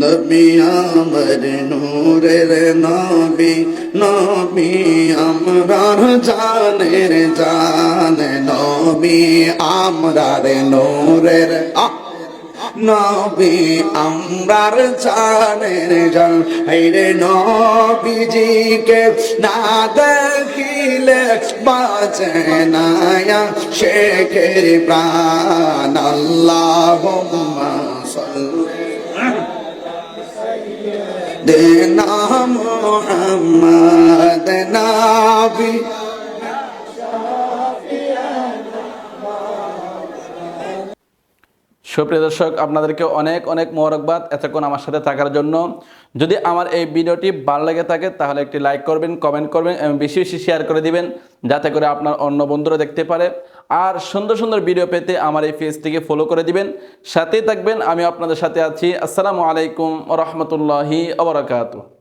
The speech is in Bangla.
নবী আমার নূরের নবী, নবী আমরার জানের জান, নবী আমরার নূরের নবী আমরার জানের জান। হায়রে নবীজিকে না দেখিলে বাঁচে না শেখের প্রাণ। আল্লাহুম্মা সাল্লিনা মুহাম্মদ নবী। সুপ্রিয় দর্শক, আপনাদেরকে অনেক অনেক মোবারকবাদ এতক্ষণ আমার সাথে থাকার জন্য। যদি আমার এই ভিডিওটি ভালো লেগে থাকে তাহলে একটি লাইক করবেন, কমেন্ট করবেন এবং বেশি বেশি শেয়ার করে দিবেন, যাতে করে আপনার অন্য বন্ধুরা দেখতে পারে। আর সুন্দর সুন্দর ভিডিও পেতে আমার এই পেজটিকে ফলো করে দিবেন, সাথেই থাকবেন। আমি আপনাদের সাথে আছি। আসসালামু আলাইকুম ওয়া রাহমাতুল্লাহি ওয়া বারাকাতুহু।